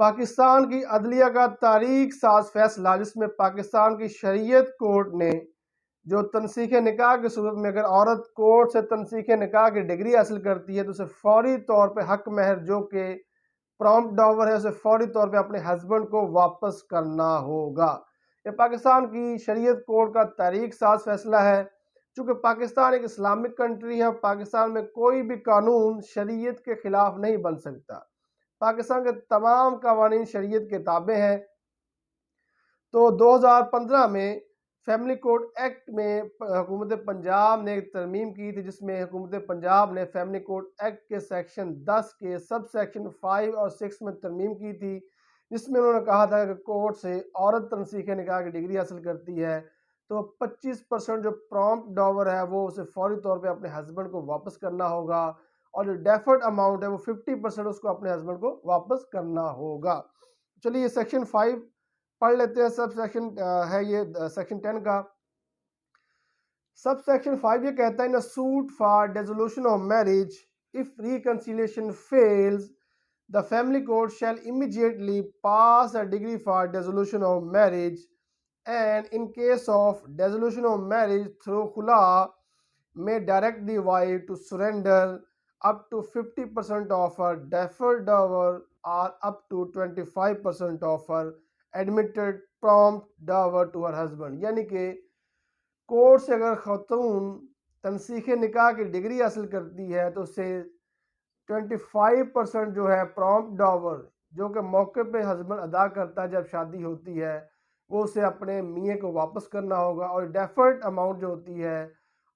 پاکستان کی عدلیہ کا تاریخ ساز فیصلہ، جس میں پاکستان کی شریعت کورٹ نے جو تنسیخ نکاح کی صورت میں اگر عورت کورٹ سے تنسیخ نکاح کی ڈگری حاصل کرتی ہے تو اسے فوری طور پہ حق مہر جو کہ پرومپٹ ڈاور ہے اسے فوری طور پہ اپنے ہسبینڈ کو واپس کرنا ہوگا۔ یہ پاکستان کی شریعت کورٹ کا تاریخ ساز فیصلہ ہے۔ چونکہ پاکستان ایک اسلامک کنٹری ہے، پاکستان میں کوئی بھی قانون شریعت کے خلاف نہیں بن سکتا۔ پاکستان کے تمام قوانین شریعت کے تابع ہیں۔ تو 2015 میں فیملی کوڈ ایکٹ میں حکومت پنجاب نے ایک ترمیم کی تھی، جس میں حکومت پنجاب نے فیملی کوڈ ایکٹ کے سیکشن 10 کے سب سیکشن 5 اور 6 میں ترمیم کی تھی، جس میں انہوں نے کہا تھا کہ کورٹ سے عورت تنسیخ نکاح کی ڈگری حاصل کرتی ہے تو 25% جو پرومپٹ ڈاور ہے وہ اسے فوری طور پہ اپنے ہسبینڈ کو واپس کرنا ہوگا، اور جو ڈیفرڈ اماؤنٹ ہے وہ 50% اس کو اپنے ہسبینڈ کو واپس کرنا ہوگا۔ چلیے یہ سیکشن 5 پڑھ لیتے ہیں۔ سب سیکشن ہے یہ سیکشن 10 کا۔ سب سیکشن 5 یہ کہتا ہے in a suit for dissolution of marriage, if reconciliation fails, the family court shall immediately pass a decree for dissolution of marriage, and in case of dissolution of marriage through khula, may direct the wife to surrender up to 50% of her deferred dower or up to 25% of her admitted prompt dower to her husband۔ یعنی کہ court سے اگر خاتون تنسیخ نکاح کی degree حاصل کرتی ہے تو اسے 25% جو ہے پرومپٹ ڈاور جو کہ موقع پہ ہسبینڈ ادا کرتا ہے جب شادی ہوتی ہے وہ اسے اپنے میاں کو واپس کرنا ہوگا، اور ڈیفرڈ اماؤنٹ جو ہوتی ہے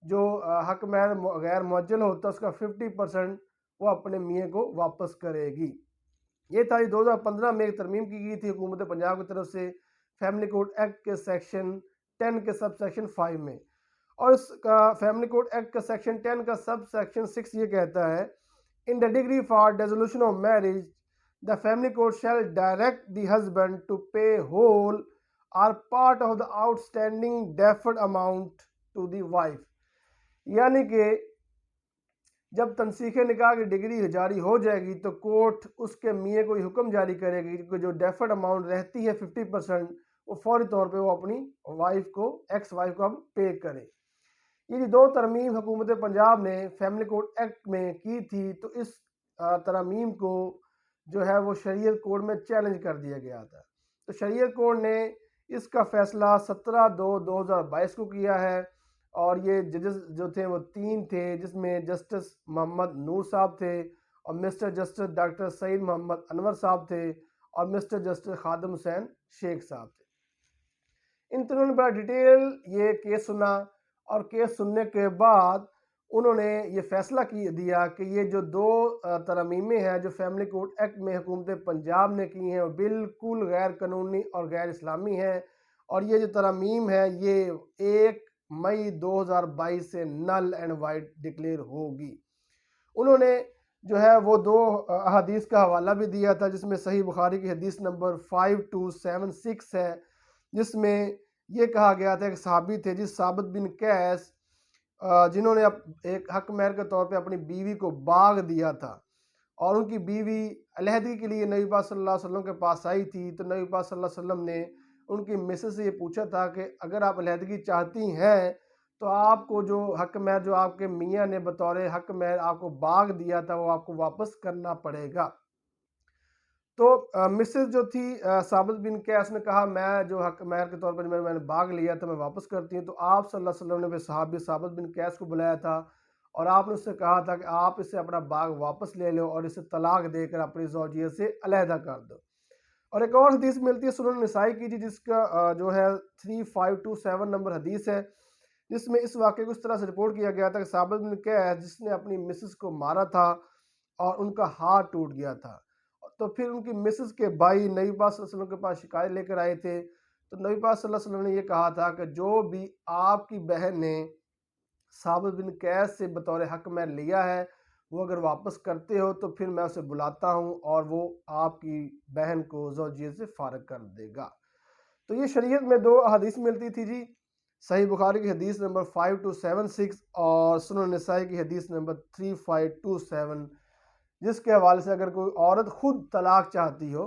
جو حق مہر غیر معجل ہوتا ہے اس کا 50% وہ اپنے میاں کو واپس کرے گی۔ یہ تھا 2015 میں ایک ترمیم کی گئی تھی حکومت پنجاب کی طرف سے فیملی کوڈ ایکٹ کے سیکشن 10 کے سب سیکشن 5 میں، اور اس کا فیملی کوڈ ایکٹ کا سیکشن 10 کا سب سیکشن 6 یہ کہتا ہے in the degree for dissolution of marriage, the family court shall direct the husband to pay whole or part of the outstanding deferred amount to the wife۔ یعنی کہ جب تنسیخ نکاح کی ڈگری جاری ہو جائے گی تو کورٹ اس کے میاں کو یہ حکم جاری کرے گی کہ جو ڈیفرڈ اماؤنٹ رہتی ہے 50% وہ فوری طور پہ وہ اپنی وائف کو ایکس وائف کو اب پے کرے۔ یہ دو ترمیم حکومت پنجاب نے فیملی کوڈ ایکٹ میں کی تھی، تو اس ترمیم کو جو ہے وہ شریعت کورٹ میں چیلنج کر دیا گیا تھا۔ تو شریعت کورٹ نے اس کا فیصلہ 17/2/2022 کو کیا ہے، اور یہ ججز جو تھے وہ 3 تھے، جس میں جسٹس محمد نور صاحب تھے، اور مسٹر جسٹس ڈاکٹر سعید محمد انور صاحب تھے، اور مسٹر جسٹس خادم حسین شیخ صاحب تھے۔ ان تینوں نے بڑا ڈیٹیل یہ کیس سنا، اور کیس سننے کے بعد انہوں نے یہ فیصلہ دیا کہ یہ جو 2 ترمیمیں ہیں جو فیملی کوڈ ایکٹ میں حکومت پنجاب نے کی ہیں وہ بالکل غیر قانونی اور غیر اسلامی ہیں، اور یہ جو ترمیم ہے یہ 1 مئی 2022 سے نل اینڈ وائڈ ڈکلیئر ہوگی۔ انہوں نے جو ہے وہ 2 احادیث کا حوالہ بھی دیا تھا، جس میں صحیح بخاری کی حدیث نمبر 5276 ہے، جس میں یہ کہا گیا تھا کہ صحابی تھے جس ثابت بن قیس جنہوں نے ایک حق مہر کے طور پہ اپنی بیوی کو باغ دیا تھا، اور ان کی بیوی علیحدگی کے لیے نبی پاک صلی اللہ علیہ وسلم کے پاس آئی تھی، تو نبی پاک صلی اللہ علیہ وسلم نے ان کی مسز سے یہ پوچھا تھا کہ اگر آپ علیحدگی چاہتی ہیں تو آپ کو جو حق مہر جو آپ کے میاں نے بطور حق مہر آپ کو باغ دیا تھا وہ آپ کو واپس کرنا پڑے گا۔ تو مسز جو تھی ثابت بن قیس نے کہا میں جو حق مہر کے طور پر میں نے باغ لیا تھا میں واپس کرتی ہوں۔ تو آپ صلی اللہ علیہ وسلم نے پھر صحابی ثابت بن قیس کو بلایا تھا، اور آپ نے اس سے کہا تھا کہ آپ اسے اپنا باغ واپس لے لو اور اسے طلاق دے کر اپنی زوجیت سے علیحدہ کر دو۔ اور ایک اور حدیث ملتی ہے سنن نسائی کی جس کا جو ہے 3527 نمبر حدیث ہے، جس میں اس واقعے کو اس طرح سے رپورٹ کیا گیا تھا کہ ثابت بن قیس جس نے اپنی مسز کو مارا تھا اور ان کا ہاتھ ٹوٹ گیا تھا، تو پھر ان کی مسز کے بھائی نبی پاک صلی اللہ علیہ وسلم کے پاس شکایت لے کر آئے تھے، تو نبی پاک صلی اللہ علیہ وسلم نے یہ کہا تھا کہ جو بھی آپ کی بہن نے ثابت بن قیس سے بطور حق مہر لیا ہے وہ اگر واپس کرتے ہو تو پھر میں اسے بلاتا ہوں اور وہ آپ کی بہن کو زوجیت سے فارغ کر دے گا۔ تو یہ شریعت میں 2 احادیث ملتی تھی جی، صحیح بخاری کی حدیث نمبر 5276 اور سنن نسائی کی حدیث نمبر 3527، جس کے حوالے سے اگر کوئی عورت خود طلاق چاہتی ہو